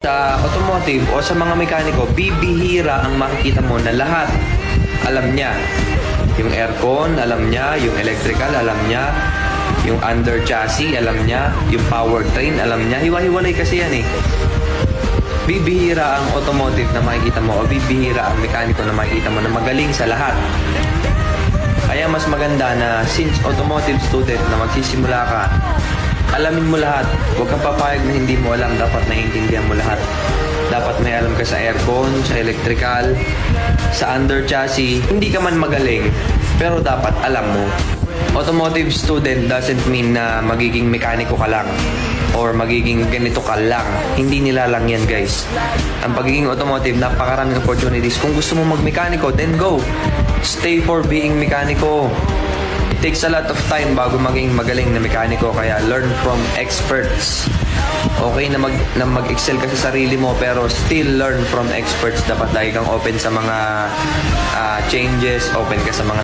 Sa automotive o sa mga mekaniko, bibihira ang makikita mo na lahat alam niya. Yung aircon, alam niya. Yung electrical, alam niya. Yung under chassis, alam niya. Yung powertrain, alam niya. Hiwa-hiwalay kasi yan eh. Bibihira ang automotive na makikita mo o bibihira ang mekaniko na makikita mo na magaling sa lahat. Kaya mas maganda na since automotive student na magsisimula ka, alamin mo lahat. Huwag kang papayag na hindi mo alam. Dapat naiintindihan mo lahat. Dapat may alam ka sa aircon, sa electrical, sa under chassis. Hindi ka man magaling, pero dapat alam mo. Automotive student doesn't mean na magiging mekaniko ka lang or magiging ganito ka lang. Hindi nila lang yan, guys. Ang pagiging automotive, napakaraming opportunities. Kung gusto mo magmekaniko, then go. Stay for being mekaniko. Takes a lot of time bago maging magaling na mekaniko, kaya learn from experts. Okay na mag-excel ka sa sarili mo, pero still learn from experts. Dapat lagi kang open sa mga changes, open ka sa mga